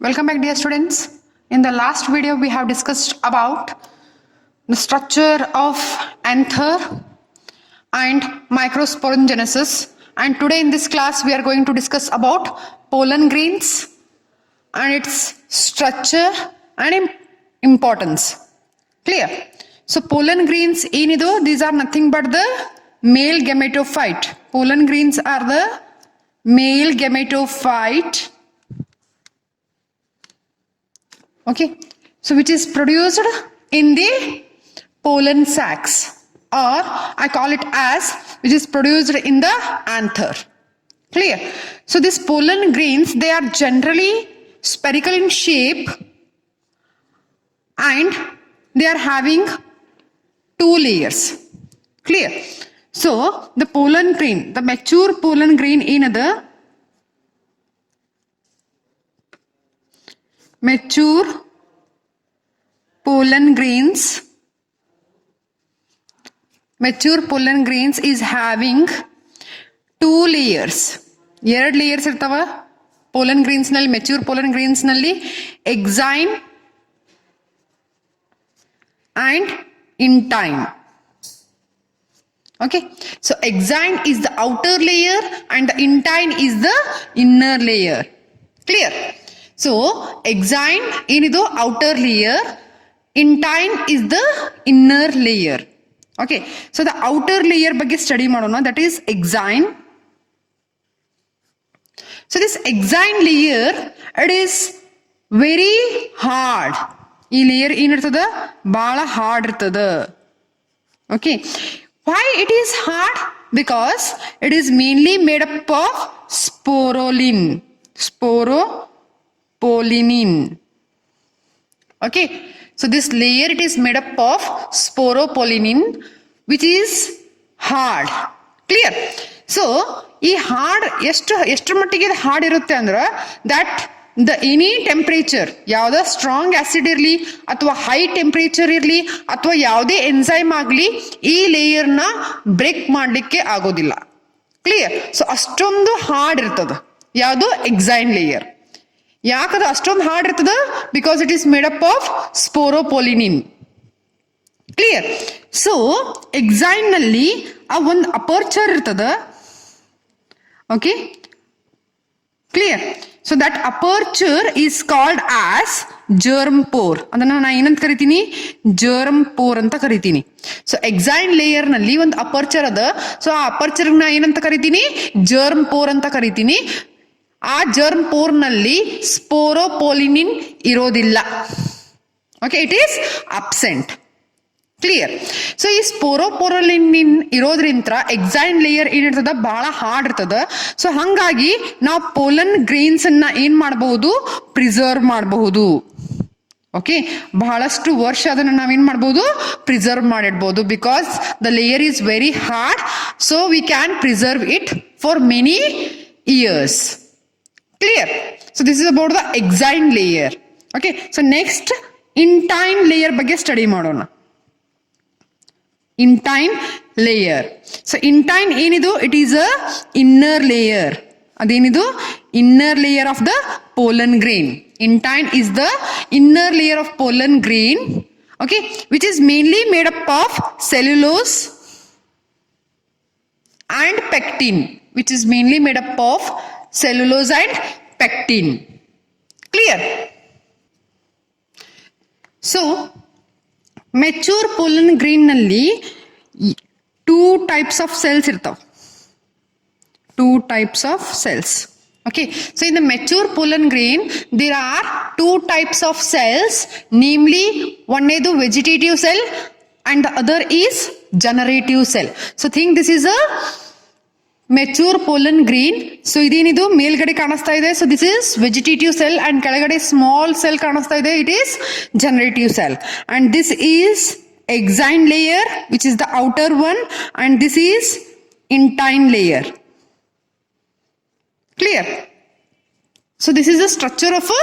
Welcome back, dear students. In the last video, we have discussed about the structure of anther and microsporangenesis. And today in this class, we are going to discuss about pollen grains and its structure and importance. Clear? So pollen grains, these are nothing but the male gametophyte. Pollen grains are the male gametophyte. Okay, so which is produced in the pollen sacs, or I call it as which is produced in the anther. Clear? So these pollen grains, they are generally spherical in shape and they are having two layers. Clear? So the pollen grain, the mature pollen grain in the mature pollen grains is having two layers. ಎರಡು layers ಇರ್ತಾವ pollen grains ನಲ್ಲಿ, mature pollen grains ನಲ್ಲಿ exine and intine. Okay, so exine is the outer layer and the intine is the inner layer. Clear? So exine ಏನಿದು outer layer, intine is the inner layer. Okay, so the outer layer ಬಗ್ಗೆ study ಮಾಡೋಣ, that is exine. So this exine layer, it is very hard. ಈ layer ಏನಿರ್ತದ ಬಹಳ hard ಇರ್ತದ. Okay, why it is hard? Because it is mainly made up of sporopollenin. Okay, so this layer, it is made up of sporopollenin, which is hard. Clear? So ಈ hard ಎಷ್ಟು ಮಟ್ಟಿಗೆ hard ಇರುತ್ತೆ ಅಂದ್ರೆ that the any temperature, ಯಾವುದೇ strong acid ಇರಲಿ ಅಥವಾ high temperature ಇರಲಿ ಅಥವಾ ಯಾವುದೇ ಎನ್ಸೈಮ್ ಆಗಲಿ ಈ ಲೇಯರ್ನ ಬ್ರೇಕ್ ಮಾಡಲಿಕ್ಕೆ ಆಗೋದಿಲ್ಲ. ಕ್ಲಿಯರ್? ಸೊ ಅಷ್ಟೊಂದು ಹಾರ್ಡ್ ಇರ್ತದ ಯಾವುದು ಎಕ್ಸೈನ್ ಲೇಯರ್. ಯಾಕದ ಅಷ್ಟೊಂದು ಹಾರ್ಡ್ ಇರ್ತದ? Because it is made up of sporopollenin. Clear? So exine ನಲ್ಲಿ ಆ ಒಂದು ಅಪರ್ಚರ್ ಇರ್ತದ. Okay, clear? So that aperture is called as germ pore. ಅದನ್ನ ನಾನು ಏನಂತ ಕರಿತೀನಿ? ಜರ್ಮ್ ಪೋರ್ ಅಂತ ಕರಿತೀನಿ. ಸೊ ಎಕ್ಸೈನ್ ಲೇಯರ್ ನಲ್ಲಿ ಒಂದು ಅಪರ್ಚರ್ ಅದ. ಸೊ ಆ ಅಪರ್ಚರ್ ನಾ ಏನಂತ ಕರಿತೀನಿ? ಜರ್ಮ್ ಪೋರ್ ಅಂತ ಕರಿತೀನಿ. ಆ ಜರ್ಮ್ ಪೋರ್ ನಲ್ಲಿ ಸ್ಪೋರೋಪೊಲಿನಿನ್ ಇರೋದಿಲ್ಲ. Okay, it is absent. Clear? So ಈ ಸ್ಪೋರೋಪೊಲಿನಿನ್ ಇರೋದ್ರಿಂದ ಎಕ್ಸೈನ್ ಲೇಯರ್ ಏನಿರ್ತದ ಬಹಳ ಹಾರ್ಡ್ ಇರ್ತದ. ಸೊ ಹಂಗಾಗಿ ನಾವು ಪೋಲನ್ ಗ್ರೇನ್ಸ್ ಅನ್ನ ಏನ್ ಮಾಡಬಹುದು? ಪ್ರಿಸರ್ವ್ ಮಾಡಬಹುದು. ಓಕೆ, ಬಹಳಷ್ಟು ವರ್ಷ ಅದನ್ನ ನಾವೇನ್ ಮಾಡಬಹುದು? ಪ್ರಿಸರ್ವ್ ಮಾಡಿಡ್ಬೋದು. Because the layer is very hard, so we can preserve it for many years. Clear? So this is about the exine layer. Okay, so next intine layer ಬಗ್ಗೆ ಸ್ಟಡಿ ಮಾಡೋಣ. intine layer. So intine ಏನಿದು? It is a inner layer. ಅದೇನಿದು? inner layer of the pollen grain. intine is the inner layer of pollen grain, okay, which is mainly made up of cellulose and pectin, which is mainly made up of cellulose and pectin. Clear? So mature pollen grain ನಲ್ಲಿ two types of cells irtav. Two types of cells. Okay, so in the mature pollen grain there are two types of cells, namely one is the vegetative cell and the other is generative cell. So think this is a mature pollen grain. So ಇದೇನಿದು ಮೇಲ್ಗಡೆ ಕಾಣಿಸ್ತಾ ಇದೆ. So this is vegetative cell and ಕೆಳಗಡೆ small cell ಕಾಣಿಸ್ತಾ ಇದೆ. It is generative cell and this is exine layer, which is the outer one, and this is intine layer. Clear? So this is the structure of a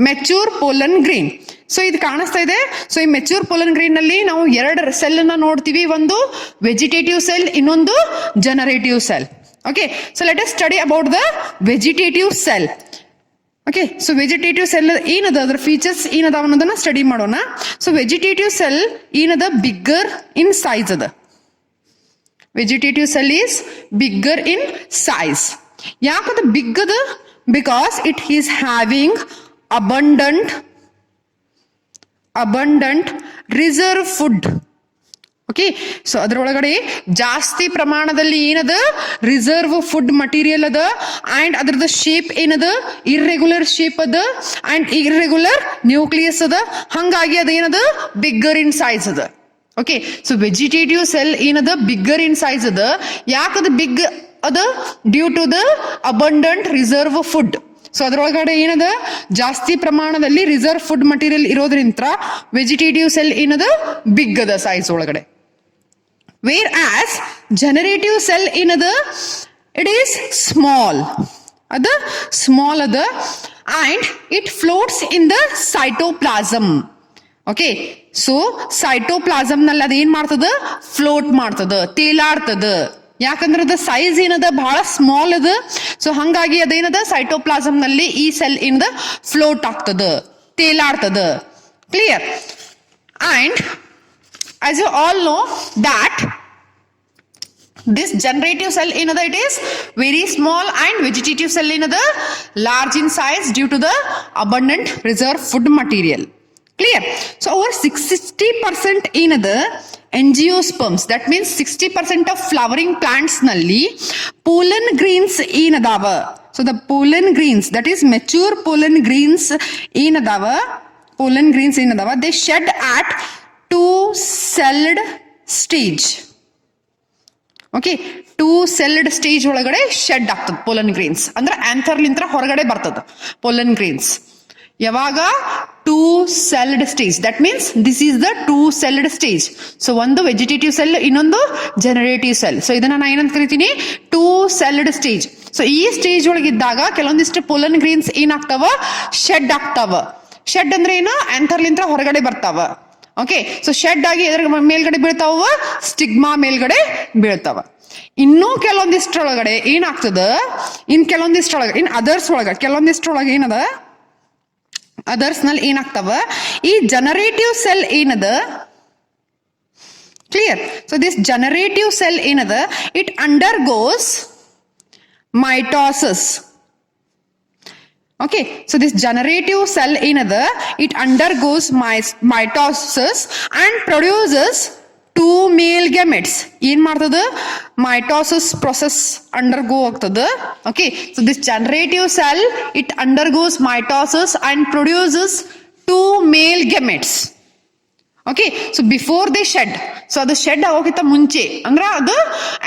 mature pollen grain. So ಇದು ಕಾಣಿಸ್ತಾ ಇದೆ. So ಈ mature pollen grain ನಲ್ಲಿ ನಾವು ಎರಡು cell ಅನ್ನ ನೋಡ್ತೀವಿ. ಒಂದು ವೆಜಿಟೇಟಿವ್ ಸೆಲ್, ಇನ್ನೊಂದು generative cell. Okay, so let us study about the vegetative cell. Okay, so vegetative cell ಏನದ ಅದ್ರ ಫೀಚರ್ಸ್ ಏನದಾವ ಅನ್ನೋದನ್ನ ಸ್ಟಡಿ ಮಾಡೋಣ. ಸೊ ವೆಜಿಟೇಟಿವ್ ಸೆಲ್ ಏನದ ಬಿಗ್ಗರ್ ಇನ್ ಸೈಜ್ ಅದ. Vegetative cell is bigger in size. ಯಾಕದ big ಅದ? Because it is having abundant reserve food. Okay, ಸೊ ಅದರೊಳಗಡೆ ಜಾಸ್ತಿ ಪ್ರಮಾಣದಲ್ಲಿ ಏನದ ರಿಸರ್ವ್ ಫುಡ್ ಮಟೀರಿಯಲ್ ಅದ. ಅಂಡ್ ಅದ್ರದ ಶೇಪ್ ಏನದ? ಇರ್ರೆಗ್ಯುಲರ್ ಶೇಪ್ ಅದ ಅಂಡ್ ಇರ್ರೆಗ್ಯುಲರ್ ನ್ಯೂಕ್ಲಿಯಸ್ ಅದ. ಹಂಗಾಗಿ ಅದೇನದ? ಬಿಗ್ಗರ್ ಇನ್ ಸೈಜ್ ಅದ. ಓಕೆ, ಸೊ ವೆಜಿಟೇಟಿವ್ ಸೆಲ್ ಏನದ? ಬಿಗ್ಗರ್ ಇನ್ ಸೈಜ್ ಅದ. ಯಾಕದ ಬಿಗ್ ಅದ? Due to the abundant reserve food. So ಅದ್ರೊಳಗಡೆ ಏನದ? ಜಾಸ್ತಿ ಪ್ರಮಾಣದಲ್ಲಿ ರಿಸರ್ವ್ ಫುಡ್ ಮಟೀರಿಯಲ್ ಇರೋದ್ರಿಂದ ವೆಜಿಟೇಟಿವ್ ಸೆಲ್ ಏನದ? ಬಿಗ್ ಅದ ಸೈಜ್ ಒಳಗಡೆ. ವೇರ್ ಆಸ್ ಜನರೇಟಿವ್ ಸೆಲ್ ಏನದ? It is small. ಅದ ಸ್ಮಾಲ್ ಅದ and it floats in the cytoplasm. Okay, so cytoplasm ನಲ್ಲಿ ಅದೇನ್ ಮಾಡ್ತದ? ಫ್ಲೋಟ್ ಮಾಡ್ತದ, ತೇಲಾಡ್ತದ. ಯಾಕಂದ್ರೆ ಅದ ಸೈಜ್ ಏನದ? ಬಹಳ ಸ್ಮಾಲ್ ಅದ. ಸೊ ಹಂಗಾಗಿ ಅದೇನದ? ಸೈಟೋಪ್ಲಾಸಮ್ ನಲ್ಲಿ ಈ ಸೆಲ್ ಏನದ? ಫ್ಲೋಟ್ ಆಗ್ತದ, ತೇಲಾಡ್ತದ. Clear? And as you all know that this generative cell ಏನದ? it is very small and vegetative cell ಏನದ? large in size due to the abundant reserve food material. Clear? So over 60% ಏನದ? angiosperms, that means 60% of flowering plants ನಲ್ಲಿ pollen grains ಏನದಾವ? so the pollen grains, that is mature pollen grains ಏನದಾವ? pollen grains ಏನದಾವ? they shed at two-celled stage. Okay, two-celled stage ಒಳಗಡೆ shed ಆಗ್ತದ pollen grains. ಅಂದ್ರೆ ಆಂಥರ್ಲಿಂತ್ರ ಹೊರಗಡೆ ಬರ್ತದ ಪೋಲನ್ ಗ್ರೇನ್ಸ್. ಯಾವಾಗ? two-celled stage. That means this is the two-celled stage. So ಒಂದು vegetative cell, ಇನ್ನೊಂದು ಜನರೇಟಿವ್ ಸೆಲ್. ಸೊ ಇದನ್ನ ನಾ ಏನಂತ ಕರಿತೀನಿ? two-celled stage. ಸೊ ಈ ಸ್ಟೇಜ್ ಒಳಗಿದ್ದಾಗ ಕೆಲವೊಂದಿಷ್ಟು ಪೋಲನ್ ಗ್ರೇನ್ಸ್ ಏನಾಗ್ತಾವ? ಶೆಡ್ ಆಗ್ತಾವ. ಶೆಡ್ ಅಂದ್ರೆ ಏನು? ಆಂಥರ್ಲಿಂತ್ರ ಹೊರಗಡೆ ಬರ್ತಾವ. ಓಕೆ, ಸೊ ಶೆಡ್ ಆಗಿ ಎದ್ರ ಮೇಲ್ಗಡೆ ಬೀಳ್ತಾವ? ಸ್ಟಿಗ್ಮಾ ಮೇಲ್ಗಡೆ ಬೀಳ್ತಾವ. ಇನ್ನೂ ಕೆಲವೊಂದಿಷ್ಟ್ರೊಳಗಡೆ ಏನಾಗ್ತದ? ಕೆಲವೊಂದಿಷ್ಟ್ರೊಳಗೆ ಅದರ್ಸ್ ಒಳಗ ಕೆಲವೊಂದಿಷ್ಟ್ರೊಳಗೆ ಏನದ? ಅದರ್ಸ್ ನಲ್ಲಿ ಏನಾಗ್ತಾವ? ಈ ಜನರೇಟಿವ್ ಸೆಲ್ ಏನದ? Clear? So this generative cell ಏನದ? It undergoes mitosis. Okay, so this generative cell ಏನದ? it undergoes mitosis and produces two male gametes. ಏನ್ ಮಾಡ್ತದ? mitosis process undergo ಆಗ್ತದ. Okay, so this generative cell it undergoes mitosis and produces two male gametes. Okay, so before they shed. So ಅದು shed ಆಗೋಕ್ಕಿಂತ ಮುಂಚೆ, ಅಂದ್ರ ಅದು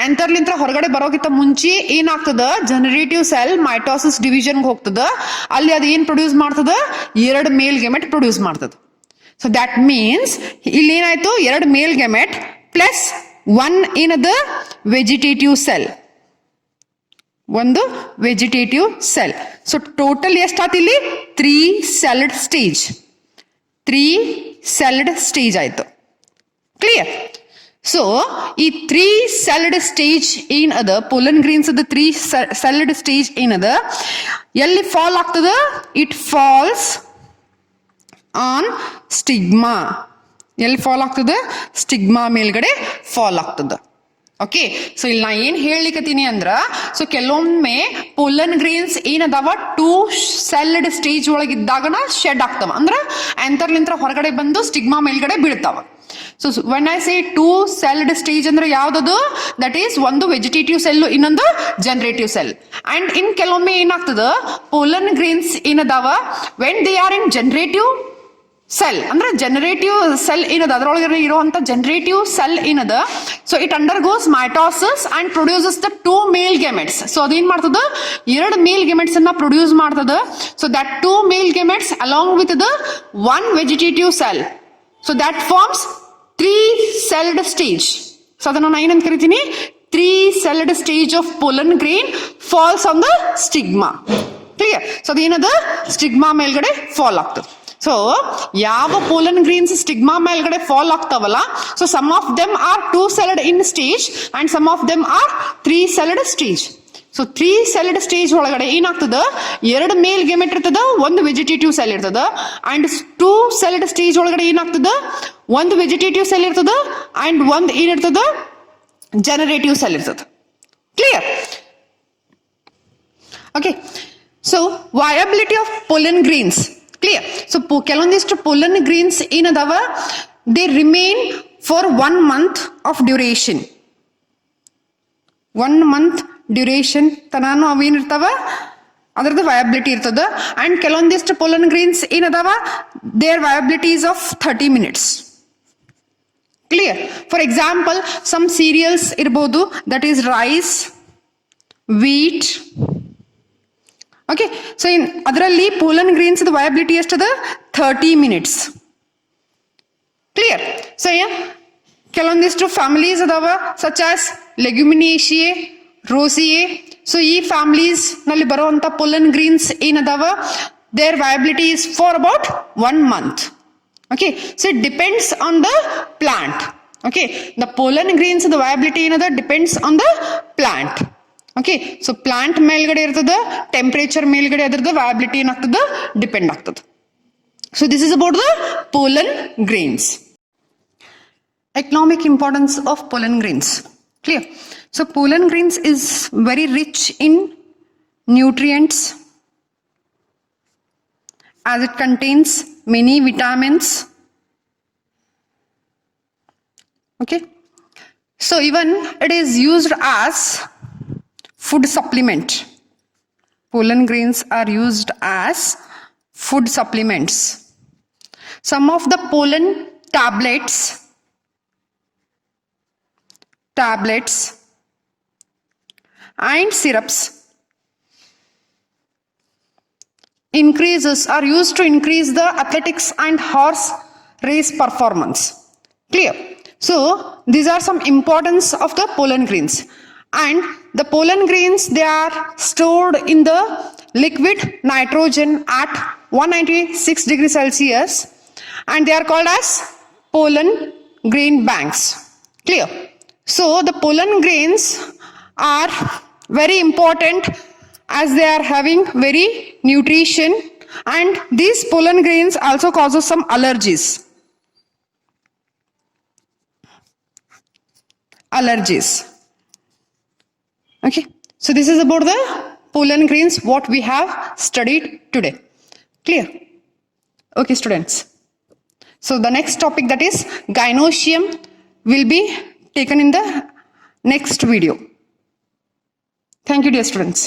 ಆಂಥರ್ಲಿಂತ್ರ ಹೊರಗಡೆ ಬರೋಕ್ಕಿಂತ ಮುಂಚೆ ಏನಾಗ್ತದ? ಜನರೇಟಿವ್ ಸೆಲ್ ಮೈಟೋಸಿಸ್ ಡಿವಿಷನ್ ಹೋಗ್ತದ. ಅಲ್ಲಿ ಅದು ಏನ್ ಪ್ರೊಡ್ಯೂಸ್ ಮಾಡ್ತದ? ಎರಡು ಮೇಲ್ ಗೆಮೆಟ್ ಪ್ರೊಡ್ಯೂಸ್ ಮಾಡ್ತದ. ಸೊ ದಟ್ ಮೀನ್ಸ್ ಇಲ್ಲಿ ಏನಾಯ್ತು? ಎರಡು ಮೇಲ್ ಗೆಮೆಟ್ ಪ್ಲಸ್ ಒನ್ ಏನದ? Vegetative cell. ಒಂದು ವೆಜಿಟೇಟಿವ್ ಸೆಲ್. ಸೊ ಟೋಟಲ್ ಎಷ್ಟಾಯ್ತು ಇಲ್ಲಿ? 3-celled stage. 3-celled ಸ್ಟೇಜ್ ಆಯ್ತು. ಕ್ಲಿಯರ್? ಸೊ ಈ 3-celled ಸ್ಟೇಜ್ ಏನ್ ಅದ? ಪೋಲನ್ ಗ್ರೀನ್ಸ್ ಅದ 3-celled ಸ್ಟೇಜ್ ಏನದ? ಎಲ್ಲಿ ಫಾಲ್ ಆಗ್ತದ? It falls on stigma. ಎಲ್ಲಿ ಫಾಲ್ ಆಗ್ತದ? ಸ್ಟಿಗ್ಮಾ ಮೇಲ್ಗಡೆ ಫಾಲ್ ಆಗ್ತದ. ಓಕೆ, ಸೊ ಇಲ್ಲಿ ನಾ ಏನ್ ಹೇಳಿಕತ್ತೀನಿ ಅಂದ್ರ, ಸೊ ಕೆಲವೊಮ್ಮೆ ಪೋಲನ್ ಗ್ರೇನ್ಸ್ ಏನದಾವ? two-celled ಸ್ಟೇಜ್ ಒಳಗಿದ್ದಾಗನ ಶೆಡ್ ಆಗ್ತಾವ. ಅಂದ್ರ ಆಂಥರ್ಲಿಂತ್ರ ಹೊರಗಡೆ ಬಂದು ಸ್ಟಿಗ್ಮಾ ಮೇಲ್ಗಡೆ ಬೀಳ್ತಾವ. So when I say two-celled stage ಅಂದ್ರೆ ಯಾವ್ದದು? ದಟ್ ಈಸ್ ಒಂದು ವೆಜಿಟೇಟಿವ್ ಸೆಲ್, ಇನ್ನೊಂದು ಜನರೇಟಿವ್ ಸೆಲ್. ಅಂಡ್ ಇನ್ ಕೆಲವೊಮ್ಮೆ ಏನಾಗ್ತದ? ಪೋಲನ್ ಗ್ರೇನ್ಸ್ ಏನದಾವ? When they are in generative cell, ಅಂದ್ರೆ ಜನರೇಟಿವ್ ಸೆಲ್ ಏನದ? ಅದರೊಳಗೆ ಇರುವಂತ ಜನರೇಟಿವ್ ಸೆಲ್ ಏನದ? So it undergoes mitosis and produces the two male gametes. So ಅದೇನ್ ಮಾಡ್ತದ? ಎರಡು ಮೇಲ್ ಗೆಮೆಟ್ಸ್ ಅನ್ನ ಪ್ರೊಡ್ಯೂಸ್ ಮಾಡ್ತದ. So that two male gametes along with the one vegetative cell. So that forms 3-celled stage. So ಅದನ್ನ ನಾನು ಏನಂತ ಕರಿತೀನಿ? 3-celled stage of pollen grain falls on the stigma. Clear? So ಅದೇನದ? Stigma ಮೇಲ್ಗಡೆ fall ಆಗ್ತದೆ. So ಯಾವ pollen grains stigma ಮೇಲ್ಗಡೆ fall ಆಗ್ತಾವಲ್ಲ, so some of them are two-celled in stage and some of them are 3-celled stage. So 3 celled stage ಒಳಗಡೆ ಏನಾಗ್ತದ, 2 male gamete ಇರ್ತದ, 1 vegetative cell ಇರ್ತದ. ಅಂಡ್ 2 celled ಸ್ಟೇಜ್ ಒಳಗಡೆ ಏನಾಗ್ತದ, 1 ವೆಜಿಟೇಟಿವ್ ಸೆಲ್ ಇರ್ತದ and 1 ಏನಿರ್ತದ, ಜನರೇಟಿವ್ ಸೆಲ್ ಇರ್ತದ. Clear? Okay. So viability of pollen grains. Clear? So ಕೆಲವೊಂದಿಷ್ಟು ಪೊಲನ್ ಗ್ರೀನ್ಸ್ ಏನದಾವ, they remain for 1 month of duration. 1 month duration ತನಾನು ಅವೇನಿರ್ತಾವ, ಅದರದ್ದು ವಯಬಿಲಿಟಿ ಇರ್ತದ. ಅಂಡ್ ಕೆಲವೊಂದಿಷ್ಟು ಪೊಲನ್ ಗ್ರೀನ್ಸ್ ಏನದಾವ, their viability is of 30 minutes. Clear? For example some cereals ಇರ್ಬೋದು, that is rice, wheat. Okay. So ಅದರಲ್ಲಿ ಪೋಲನ್ ಗ್ರೀನ್ಸ್ ವಯಬಿಲಿಟಿ ಎಷ್ಟದ, 30 minutes. Clear? So ಕೆಲವೊಂದಿಷ್ಟು ಫ್ಯಾಮಿಲೀಸ್ ಅದಾವ, such as leguminosae, rosaceae. So ಈ families ನಲ್ಲಿ ಬರುವಂತ pollen grains ಏನದಾವ, their viability is for about 1 month. Okay, so it depends on the plant. Okay, the pollen grains the viability ಏನದ depends on the plant. Okay, so plant ಮೇಲ್ಗಡೆ ಇರ್ತದ, temperature ಮೇಲ್ಗಡೆ ಅದರದ viability ಏನಾಗ್ತದ, depend ಆಗ್ತದ. So this is about the pollen grains. Economic importance of pollen grains. Clear? So pollen grains is very rich in nutrients as it contains many vitamins. Okay, so even it is used as food supplement. Pollen grains are used as food supplements. Some of the pollen tablets and syrups are used to increase the athletics and horse race performance. Clear? So these are some importance of the pollen grains. And the pollen grains, they are stored in the liquid nitrogen at 196 degrees Celsius, and they are called as pollen grain banks. Clear? So the pollen grains are very important as they are having very nutrition, and these pollen grains also causes some allergies. Okay, so this is about the pollen grains what we have studied today. Clear? Okay students, so the next topic, that is gynoecium, will be taken in the next video. Thank you dear students.